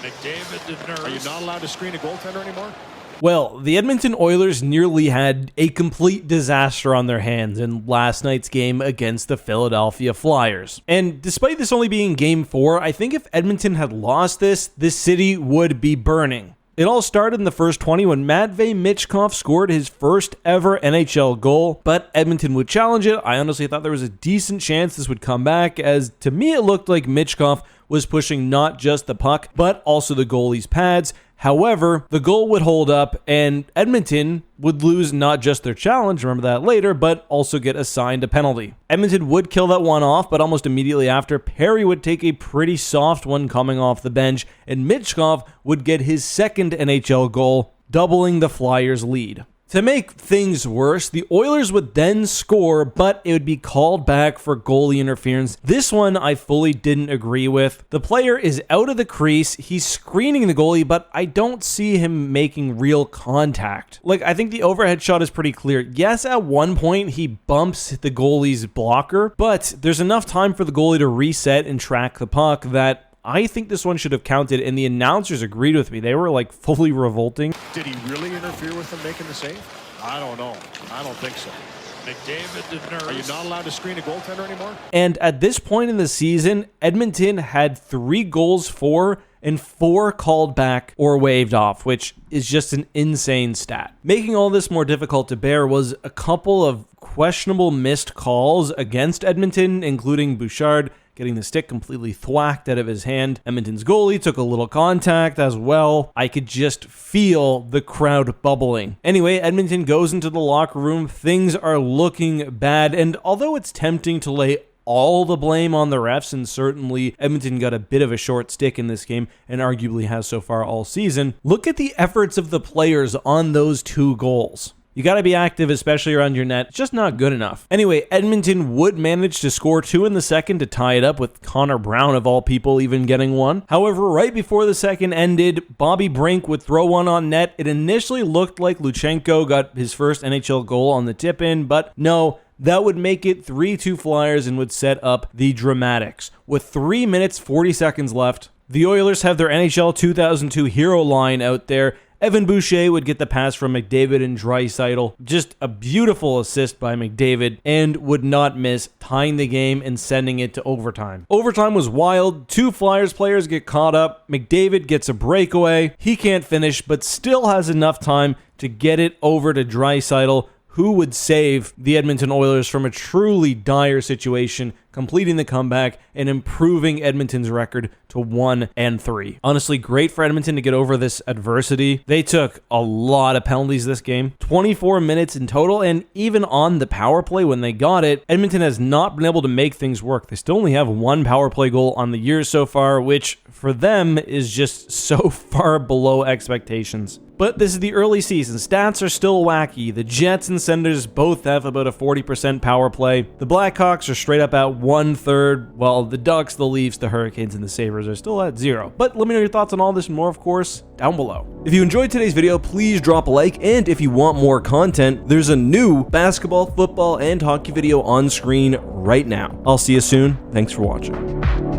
McDavid to Nurse. Are you not allowed to screen a goaltender anymore? Well, the Edmonton Oilers nearly had a complete disaster on their hands in last night's game against the Philadelphia Flyers. And despite this only being Game 4, I think if Edmonton had lost this city would be burning. It all started in the first 20 when Matvei Michkov scored his first ever NHL goal, but Edmonton would challenge it. I honestly thought there was a decent chance this would come back, as to me it looked like Michkov was pushing not just the puck, but also the goalie's pads. However, the goal would hold up and Edmonton would lose not just their challenge, remember that later, but also get assigned a penalty. Edmonton would kill that one off, but almost immediately after, Perry would take a pretty soft one coming off the bench, and Michkov would get his second NHL goal, doubling the Flyers' lead. To make things worse, the Oilers would then score, but it would be called back for goalie interference. This one I fully didn't agree with. The player is out of the crease, he's screening the goalie, but I don't see him making real contact. Like, I think the overhead shot is pretty clear. Yes, at one point he bumps the goalie's blocker, but there's enough time for the goalie to reset and track the puck that I think this one should have counted, and the announcers agreed with me. They were like fully revolting. Did he really interfere with him making the save? I don't know. I don't think so. McDavid to Nurse. Are you not allowed to screen a goaltender anymore? And at this point in the season, Edmonton had 3 goals for and 4 called back or waved off, which is just an insane stat. Making all this more difficult to bear was a couple of questionable missed calls against Edmonton, including Bouchard getting the stick completely thwacked out of his hand. Edmonton's goalie took a little contact as well. I could just feel the crowd bubbling. Anyway, Edmonton goes into the locker room. Things are looking bad, and although it's tempting to lay all the blame on the refs, and certainly Edmonton got a bit of a short stick in this game and arguably has so far all season, look at the efforts of the players on those 2 goals. You got to be active, especially around your net. It's just not good enough. Anyway, Edmonton would manage to score 2 in the second to tie it up, with Connor Brown, of all people, even getting one. However, right before the second ended, Bobby Brink would throw one on net. It initially looked like Luchenko got his first NHL goal on the tip-in, but no, that would make it 3-2 Flyers and would set up the dramatics. With 3 minutes, 40 seconds left, the Oilers have their NHL 2002 hero line out there. Evan Boucher would get the pass from McDavid and Draisaitl. Just a beautiful assist by McDavid, and would not miss, tying the game and sending it to overtime. Overtime was wild. 2 Flyers players get caught up. McDavid gets a breakaway. He can't finish, but still has enough time to get it over to Draisaitl, who would save the Edmonton Oilers from a truly dire situation, completing the comeback and improving Edmonton's record to 1-3. Honestly, great for Edmonton to get over this adversity. They took a lot of penalties this game, 24 minutes in total, and even on the power play when they got it, Edmonton has not been able to make things work. They still only have 1 power play goal on the year so far, which for them is just so far below expectations. But this is the early season. Stats are still wacky. The Jets and Senators both have about a 40% power play. The Blackhawks are straight up at 1/3, while the Ducks, the Leafs, the Hurricanes, and the Sabres are still at 0. But let me know your thoughts on all this and more, of course, down below. If you enjoyed today's video, please drop a like, and if you want more content, there's a new basketball, football, and hockey video on screen right now. I'll see you soon. Thanks for watching.